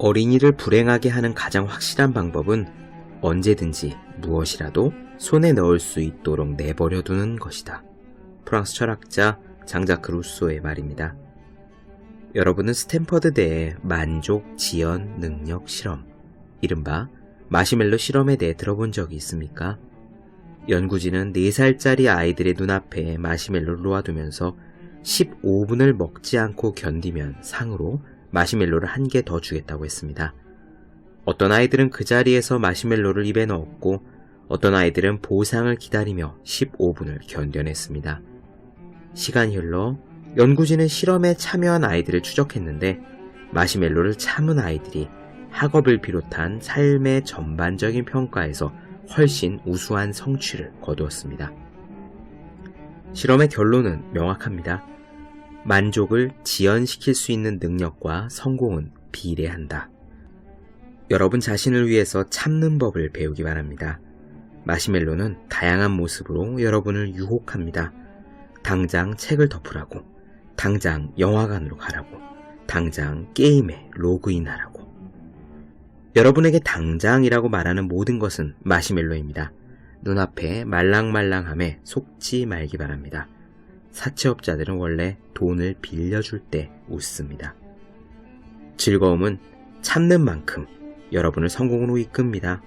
어린이를 불행하게 하는 가장 확실한 방법은 언제든지 무엇이라도 손에 넣을 수 있도록 내버려두는 것이다. 프랑스 철학자 장자크 루소의 말입니다. 여러분은 스탠퍼드대의 만족, 지연, 능력, 실험, 이른바 마시멜로 실험에 대해 들어본 적이 있습니까? 연구진은 4살짜리 아이들의 눈앞에 마시멜로를 놓아두면서 15분을 먹지 않고 견디면 상으로 마시멜로를 1개 더 주겠다고 했습니다. 어떤 아이들은 그 자리에서 마시멜로를 입에 넣었고 어떤 아이들은 보상을 기다리며 15분을 견뎌냈습니다. 시간이 흘러 연구진은 실험에 참여한 아이들을 추적했는데 마시멜로를 참은 아이들이 학업을 비롯한 삶의 전반적인 평가에서 훨씬 우수한 성취를 거두었습니다. 실험의 결론은 명확합니다. 만족을 지연시킬 수 있는 능력과 성공은 비례한다. 여러분 자신을 위해서 참는 법을 배우기 바랍니다. 마시멜로는 다양한 모습으로 여러분을 유혹합니다. 당장 책을 덮으라고, 당장 영화관으로 가라고, 당장 게임에 로그인하라고. 여러분에게 당장이라고 말하는 모든 것은 마시멜로입니다. 눈앞에 말랑말랑함에 속지 말기 바랍니다. 사채업자들은 원래 돈을 빌려줄 때 웃습니다. 즐거움은 참는 만큼 여러분을 성공으로 이끕니다.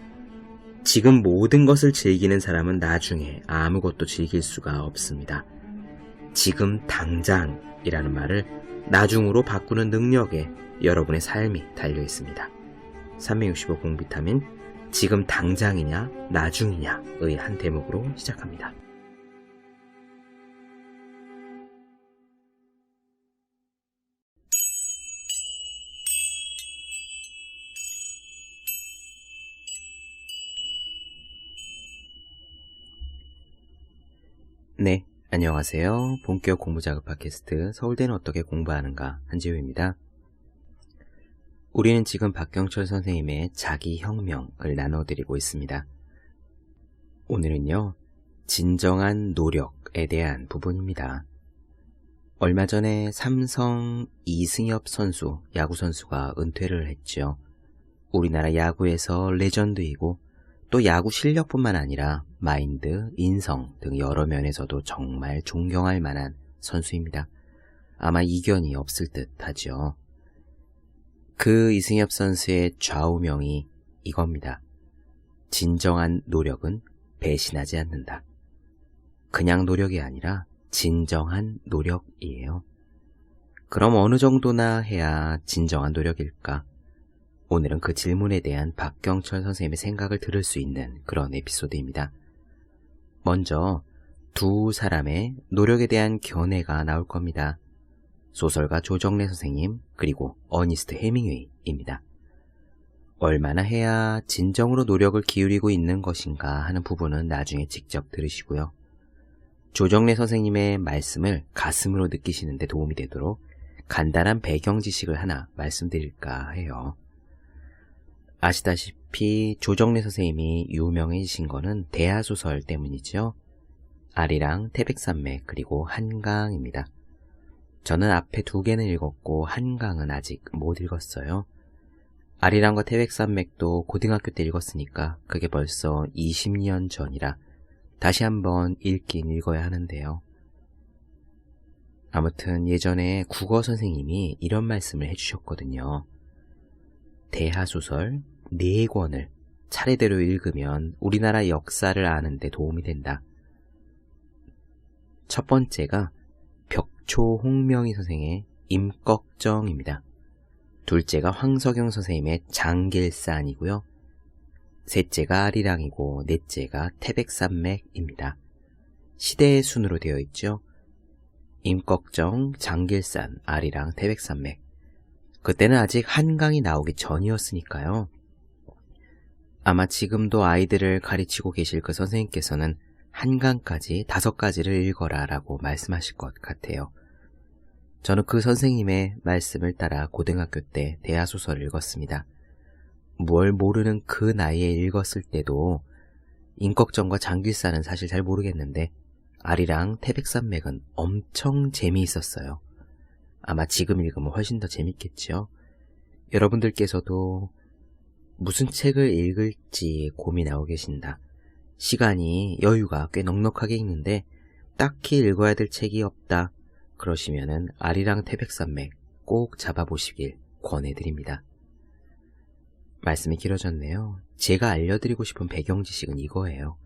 지금 모든 것을 즐기는 사람은 나중에 아무것도 즐길 수가 없습니다. 지금 당장이라는 말을 나중으로 바꾸는 능력에 여러분의 삶이 달려 있습니다. 365 공비타민, 지금 당장이냐 나중이냐의 한 대목으로 시작합니다. 네, 안녕하세요. 본격 공부자극 팟캐스트 서울대는 어떻게 공부하는가 한지우입니다. 우리는 지금 박경철 선생님의 자기혁명을 나눠드리고 있습니다. 오늘은요, 진정한 노력에 대한 부분입니다. 얼마 전에 삼성 이승엽 선수, 야구 선수가 은퇴를 했죠. 우리나라 야구에서 레전드이고 또 야구 실력뿐만 아니라 마인드, 인성 등 여러 면에서도 정말 존경할 만한 선수입니다. 아마 이견이 없을 듯 하죠. 그 이승엽 선수의 좌우명이 이겁니다. 진정한 노력은 배신하지 않는다. 그냥 노력이 아니라 진정한 노력이에요. 그럼 어느 정도나 해야 진정한 노력일까? 오늘은 그 질문에 대한 박경철 선생님의 생각을 들을 수 있는 그런 에피소드입니다. 먼저 두 사람의 노력에 대한 견해가 나올 겁니다. 소설가 조정래 선생님 그리고 어니스트 해밍웨이입니다. 얼마나 해야 진정으로 노력을 기울이고 있는 것인가 하는 부분은 나중에 직접 들으시고요. 조정래 선생님의 말씀을 가슴으로 느끼시는 데 도움이 되도록 간단한 배경 지식을 하나 말씀드릴까 해요. 아시다시피 조정래 선생님이 유명해지신 거는 대하소설 때문이죠. 아리랑, 태백산맥, 그리고 한강입니다. 저는 앞에 2개는 읽었고 한강은 아직 못 읽었어요. 아리랑과 태백산맥도 고등학교 때 읽었으니까 그게 벌써 20년 전이라 다시 한번 읽긴 읽어야 하는데요. 아무튼 예전에 국어 선생님이 이런 말씀을 해주셨거든요. 대하소설 4권을 차례대로 읽으면 우리나라 역사를 아는 데 도움이 된다. 첫 번째가 벽초홍명희 선생의 임꺽정입니다. 둘째가 황석영 선생님의 장길산이고요. 셋째가 아리랑이고 넷째가 태백산맥입니다. 시대의 순으로 되어 있죠. 임꺽정, 장길산, 아리랑, 태백산맥. 그때는 아직 한강이 나오기 전이었으니까요. 아마 지금도 아이들을 가르치고 계실 그 선생님께서는 한강까지 5가지를 읽어라 라고 말씀하실 것 같아요. 저는 그 선생님의 말씀을 따라 고등학교 때 대하소설을 읽었습니다. 뭘 모르는 그 나이에 읽었을 때도 임꺽정과 장길산은 사실 잘 모르겠는데 아리랑, 태백산맥은 엄청 재미있었어요. 아마 지금 읽으면 훨씬 더 재밌겠죠. 여러분들께서도 무슨 책을 읽을지 고민하고 계신다. 시간이 여유가 꽤 넉넉하게 있는데 딱히 읽어야 될 책이 없다. 그러시면은 아리랑 태백산맥 꼭 잡아보시길 권해드립니다. 말씀이 길어졌네요. 제가 알려드리고 싶은 배경 지식은 이거예요.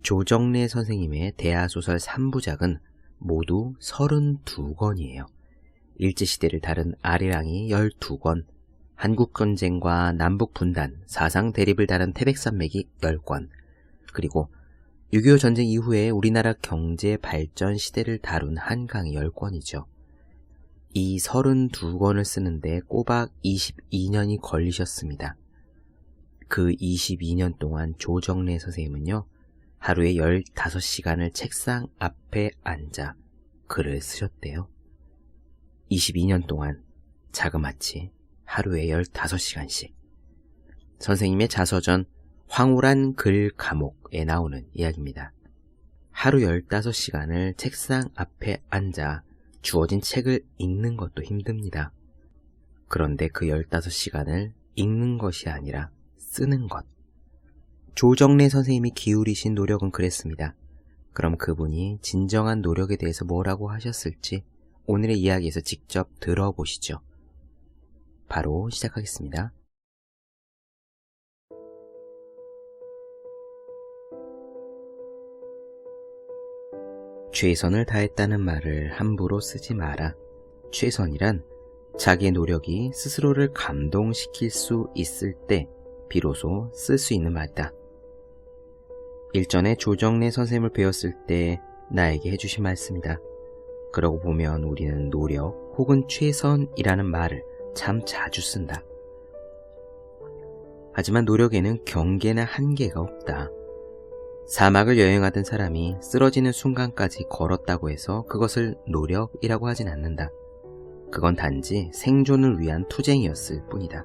조정래 선생님의 대하소설 3부작은 모두 32권이에요. 일제시대를 다룬 아리랑이 12권, 한국전쟁과 남북분단, 사상대립을 다룬 태백산맥이 10권, 그리고 6.25 전쟁 이후에 우리나라 경제 발전 시대를 다룬 한강이 10권이죠. 이 32권을 쓰는데 꼬박 22년이 걸리셨습니다. 그 22년 동안 조정래 선생님은요, 하루에 15시간을 책상 앞에 앉아 글을 쓰셨대요. 22년 동안 자그마치 하루에 15시간씩. 선생님의 자서전 황홀한 글 감옥에 나오는 이야기입니다. 하루 15시간을 책상 앞에 앉아 주어진 책을 읽는 것도 힘듭니다. 그런데 그 15시간을 읽는 것이 아니라 쓰는 것. 조정래 선생님이 기울이신 노력은 그랬습니다. 그럼 그분이 진정한 노력에 대해서 뭐라고 하셨을지 오늘의 이야기에서 직접 들어보시죠. 바로 시작하겠습니다. 최선을 다했다는 말을 함부로 쓰지 마라. 최선이란 자기의 노력이 스스로를 감동시킬 수 있을 때 비로소 쓸 수 있는 말이다. 일전에 조정래 선생님을 배웠을 때 나에게 해주신 말씀이다. 그러고 보면 우리는 노력 혹은 최선이라는 말을 참 자주 쓴다. 하지만 노력에는 경계나 한계가 없다. 사막을 여행하던 사람이 쓰러지는 순간까지 걸었다고 해서 그것을 노력이라고 하진 않는다. 그건 단지 생존을 위한 투쟁이었을 뿐이다.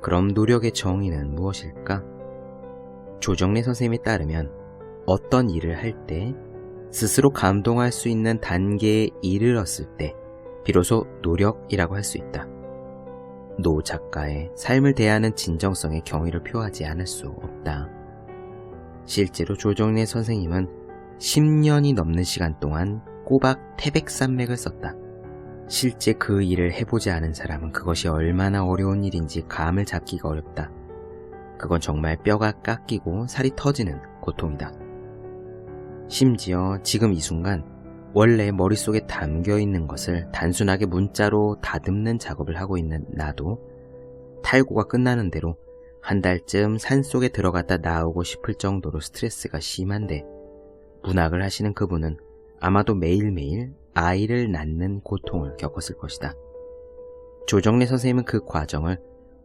그럼 노력의 정의는 무엇일까? 조정래 선생님에 따르면 어떤 일을 할 때 스스로 감동할 수 있는 단계에 이르렀을 때 비로소 노력이라고 할 수 있다. 노 작가의 삶을 대하는 진정성에 경의를 표하지 않을 수 없다. 실제로 조정래 선생님은 10년이 넘는 시간 동안 꼬박 태백산맥을 썼다. 실제 그 일을 해보지 않은 사람은 그것이 얼마나 어려운 일인지 감을 잡기가 어렵다. 그건 정말 뼈가 깎이고 살이 터지는 고통이다. 심지어 지금 이 순간 원래 머릿속에 담겨있는 것을 단순하게 문자로 다듬는 작업을 하고 있는 나도 탈구가 끝나는 대로 한 달쯤 산속에 들어갔다 나오고 싶을 정도로 스트레스가 심한데 문학을 하시는 그분은 아마도 매일매일 아이를 낳는 고통을 겪었을 것이다. 조정래 선생님은 그 과정을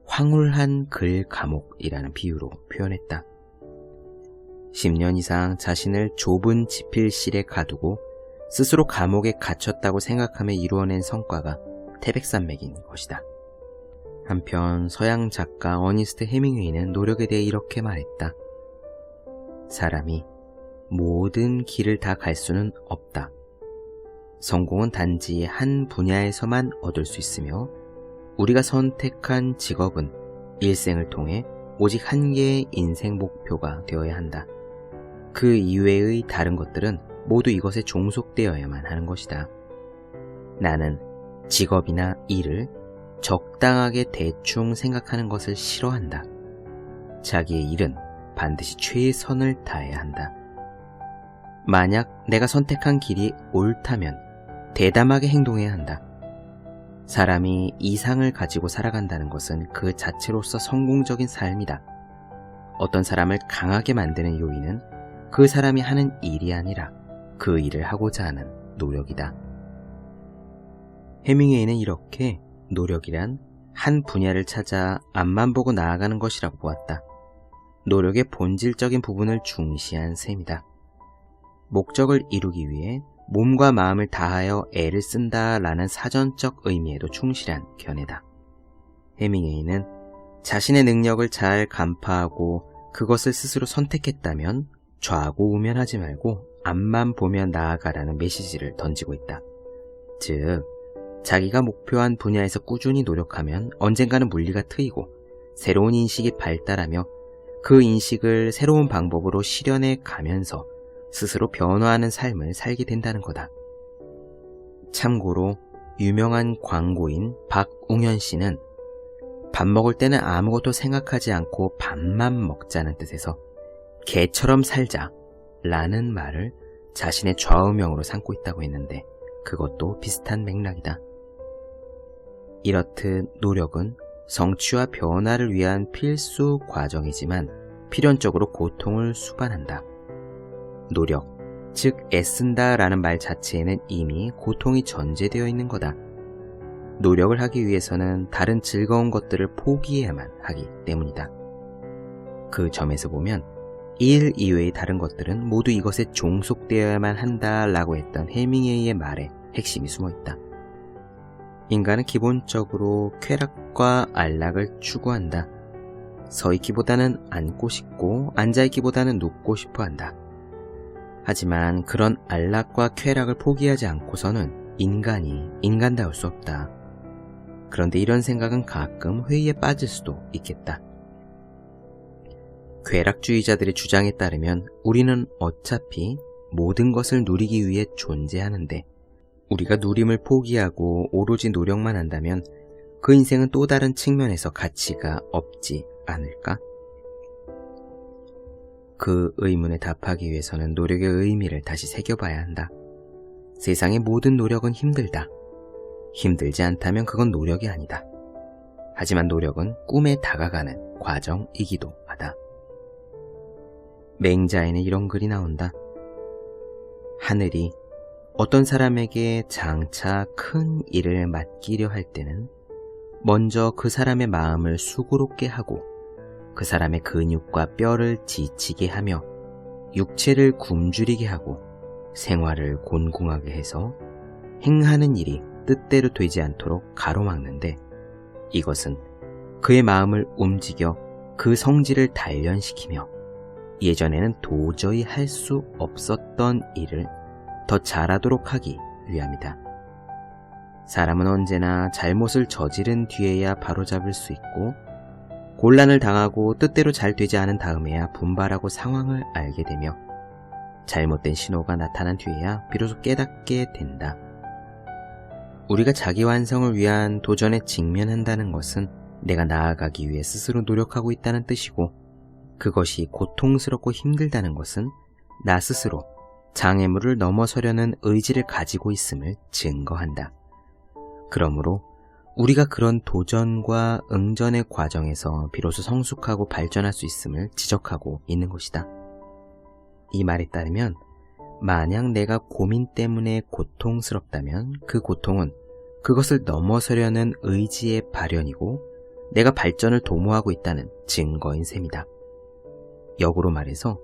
황홀한 글 감옥이라는 비유로 표현했다. 10년 이상 자신을 좁은 지필실에 가두고 스스로 감옥에 갇혔다고 생각하며 이루어낸 성과가 태백산맥인 것이다. 한편 서양 작가 어니스트 헤밍웨이는 노력에 대해 이렇게 말했다. 사람이 모든 길을 다 갈 수는 없다. 성공은 단지 한 분야에서만 얻을 수 있으며 우리가 선택한 직업은 일생을 통해 오직 한 개의 인생 목표가 되어야 한다. 그 이외의 다른 것들은 모두 이것에 종속되어야만 하는 것이다. 나는 직업이나 일을 적당하게 대충 생각하는 것을 싫어한다. 자기의 일은 반드시 최선을 다해야 한다. 만약 내가 선택한 길이 옳다면 대담하게 행동해야 한다. 사람이 이상을 가지고 살아간다는 것은 그 자체로서 성공적인 삶이다. 어떤 사람을 강하게 만드는 요인은 그 사람이 하는 일이 아니라 그 일을 하고자 하는 노력이다. 헤밍웨이는 이렇게 노력이란 한 분야를 찾아 앞만 보고 나아가는 것이라고 보았다. 노력의 본질적인 부분을 중시한 셈이다. 목적을 이루기 위해 몸과 마음을 다하여 애를 쓴다라는 사전적 의미에도 충실한 견해다. 헤밍웨이는 자신의 능력을 잘 간파하고 그것을 스스로 선택했다면 좌고우면하지 말고 앞만 보며 나아가라는 메시지를 던지고 있다. 즉, 자기가 목표한 분야에서 꾸준히 노력하면 언젠가는 물리가 트이고 새로운 인식이 발달하며 그 인식을 새로운 방법으로 실현해 가면서 스스로 변화하는 삶을 살게 된다는 거다. 참고로 유명한 광고인 박웅현 씨는 밥 먹을 때는 아무것도 생각하지 않고 밥만 먹자는 뜻에서 개처럼 살자 라는 말을 자신의 좌우명으로 삼고 있다고 했는데 그것도 비슷한 맥락이다. 이렇듯 노력은 성취와 변화를 위한 필수 과정이지만 필연적으로 고통을 수반한다. 노력, 즉 애쓴다 라는 말 자체에는 이미 고통이 전제되어 있는 거다. 노력을 하기 위해서는 다른 즐거운 것들을 포기해야만 하기 때문이다. 그 점에서 보면 일 이외의 다른 것들은 모두 이것에 종속되어야만 한다라고 했던 해밍웨이의 말에 핵심이 숨어있다. 인간은 기본적으로 쾌락과 안락을 추구한다. 서있기보다는 앉고 싶고 앉아있기보다는 눕고 싶어 한다. 하지만 그런 안락과 쾌락을 포기하지 않고서는 인간이 인간다울 수 없다. 그런데 이런 생각은 가끔 회의에 빠질 수도 있겠다. 쾌락주의자들의 주장에 따르면 우리는 어차피 모든 것을 누리기 위해 존재하는데 우리가 누림을 포기하고 오로지 노력만 한다면 그 인생은 또 다른 측면에서 가치가 없지 않을까? 그 의문에 답하기 위해서는 노력의 의미를 다시 새겨봐야 한다. 세상의 모든 노력은 힘들다. 힘들지 않다면 그건 노력이 아니다. 하지만 노력은 꿈에 다가가는 과정이기도 하다. 맹자에는 이런 글이 나온다. 하늘이 어떤 사람에게 장차 큰 일을 맡기려 할 때는 먼저 그 사람의 마음을 수고롭게 하고 그 사람의 근육과 뼈를 지치게 하며 육체를 굶주리게 하고 생활을 곤궁하게 해서 행하는 일이 뜻대로 되지 않도록 가로막는데 이것은 그의 마음을 움직여 그 성질을 단련시키며 예전에는 도저히 할 수 없었던 일을 더 잘하도록 하기 위함이다. 사람은 언제나 잘못을 저지른 뒤에야 바로잡을 수 있고 곤란을 당하고 뜻대로 잘 되지 않은 다음에야 분발하고 상황을 알게 되며 잘못된 신호가 나타난 뒤에야 비로소 깨닫게 된다. 우리가 자기 완성을 위한 도전에 직면한다는 것은 내가 나아가기 위해 스스로 노력하고 있다는 뜻이고 그것이 고통스럽고 힘들다는 것은 나 스스로 장애물을 넘어서려는 의지를 가지고 있음을 증거한다. 그러므로 우리가 그런 도전과 응전의 과정에서 비로소 성숙하고 발전할 수 있음을 지적하고 있는 것이다. 이 말에 따르면 만약 내가 고민 때문에 고통스럽다면 그 고통은 그것을 넘어서려는 의지의 발현이고 내가 발전을 도모하고 있다는 증거인 셈이다. 역으로 말해서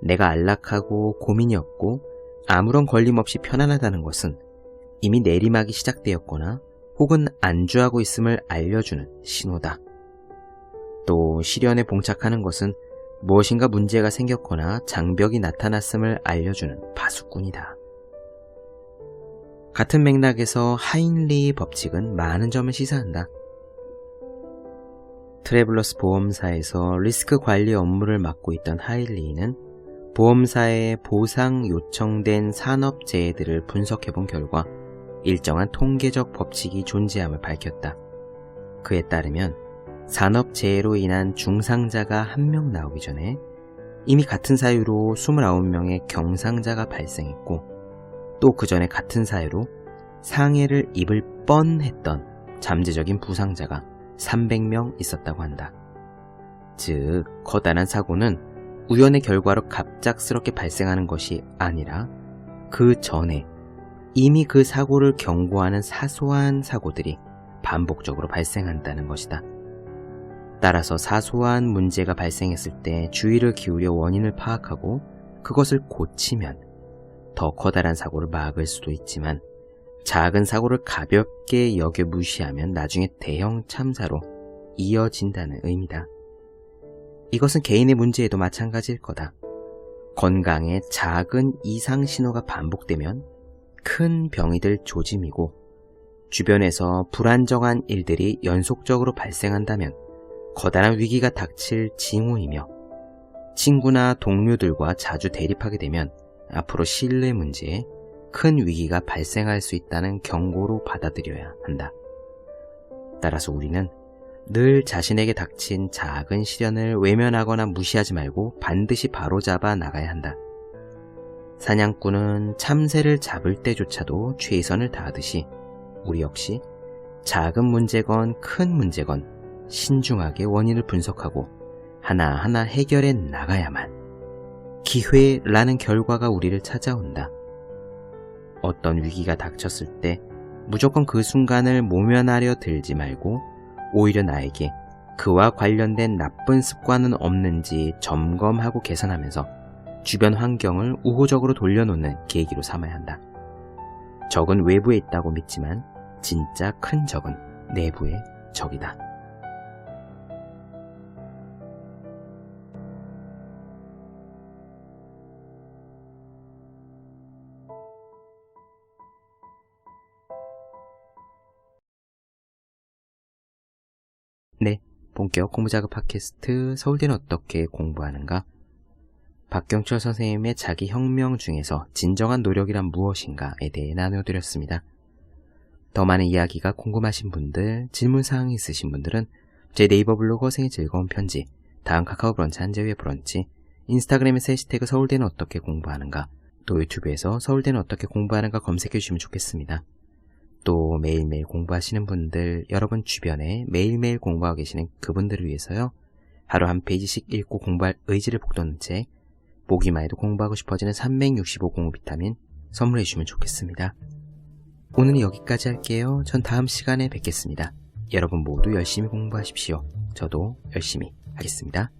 내가 안락하고 고민이 없고 아무런 걸림 없이 편안하다는 것은 이미 내리막이 시작되었거나 혹은 안주하고 있음을 알려주는 신호다. 또 시련에 봉착하는 것은 무엇인가 문제가 생겼거나 장벽이 나타났음을 알려주는 파수꾼이다. 같은 맥락에서 하인리히 법칙은 많은 점을 시사한다. 트래블러스 보험사에서 리스크 관리 업무를 맡고 있던 하인리히는 보험사에 보상 요청된 산업재해들을 분석해본 결과 일정한 통계적 법칙이 존재함을 밝혔다. 그에 따르면 산업재해로 인한 중상자가 1명 나오기 전에 이미 같은 사유로 29명의 경상자가 발생했고 또 그 전에 같은 사유로 상해를 입을 뻔했던 잠재적인 부상자가 300명 있었다고 한다. 즉, 커다란 사고는 우연의 결과로 갑작스럽게 발생하는 것이 아니라 그 전에 이미 그 사고를 경고하는 사소한 사고들이 반복적으로 발생한다는 것이다. 따라서 사소한 문제가 발생했을 때 주의를 기울여 원인을 파악하고 그것을 고치면 더 커다란 사고를 막을 수도 있지만 작은 사고를 가볍게 여겨 무시하면 나중에 대형 참사로 이어진다는 의미다. 이것은 개인의 문제에도 마찬가지일 거다. 건강에 작은 이상 신호가 반복되면 큰 병이 될 조짐이고 주변에서 불안정한 일들이 연속적으로 발생한다면 커다란 위기가 닥칠 징후이며, 친구나 동료들과 자주 대립하게 되면 앞으로 신뢰 문제에 큰 위기가 발생할 수 있다는 경고로 받아들여야 한다. 따라서 우리는 늘 자신에게 닥친 작은 시련을 외면하거나 무시하지 말고 반드시 바로잡아 나가야 한다. 사냥꾼은 참새를 잡을 때조차도 최선을 다하듯이 우리 역시 작은 문제건 큰 문제건 신중하게 원인을 분석하고 하나하나 해결해 나가야만 기회라는 결과가 우리를 찾아온다. 어떤 위기가 닥쳤을 때 무조건 그 순간을 모면하려 들지 말고 오히려 나에게 그와 관련된 나쁜 습관은 없는지 점검하고 개선하면서 주변 환경을 우호적으로 돌려놓는 계기로 삼아야 한다. 적은 외부에 있다고 믿지만 진짜 큰 적은 내부의 적이다. 네, 본격 공부자극 팟캐스트 서울대는 어떻게 공부하는가? 박경철 선생님의 자기 혁명 중에서 진정한 노력이란 무엇인가에 대해 나눠드렸습니다. 더 많은 이야기가 궁금하신 분들, 질문사항이 있으신 분들은 제 네이버 블로그 생의 즐거운 편지, 다음 카카오 브런치 한재우의 브런치, 인스타그램에서 해시태그 서울대는 어떻게 공부하는가, 또 유튜브에서 서울대는 어떻게 공부하는가 검색해 주시면 좋겠습니다. 또 매일매일 공부하시는 분들, 여러분 주변에 매일매일 공부하고 계시는 그분들을 위해서요, 하루 한 페이지씩 읽고 공부할 의지를 북돋는 책, 보기만 해도 공부하고 싶어지는 365 공부 비타민 선물해 주시면 좋겠습니다. 오늘은 여기까지 할게요. 전 다음 시간에 뵙겠습니다. 여러분 모두 열심히 공부하십시오. 저도 열심히 하겠습니다.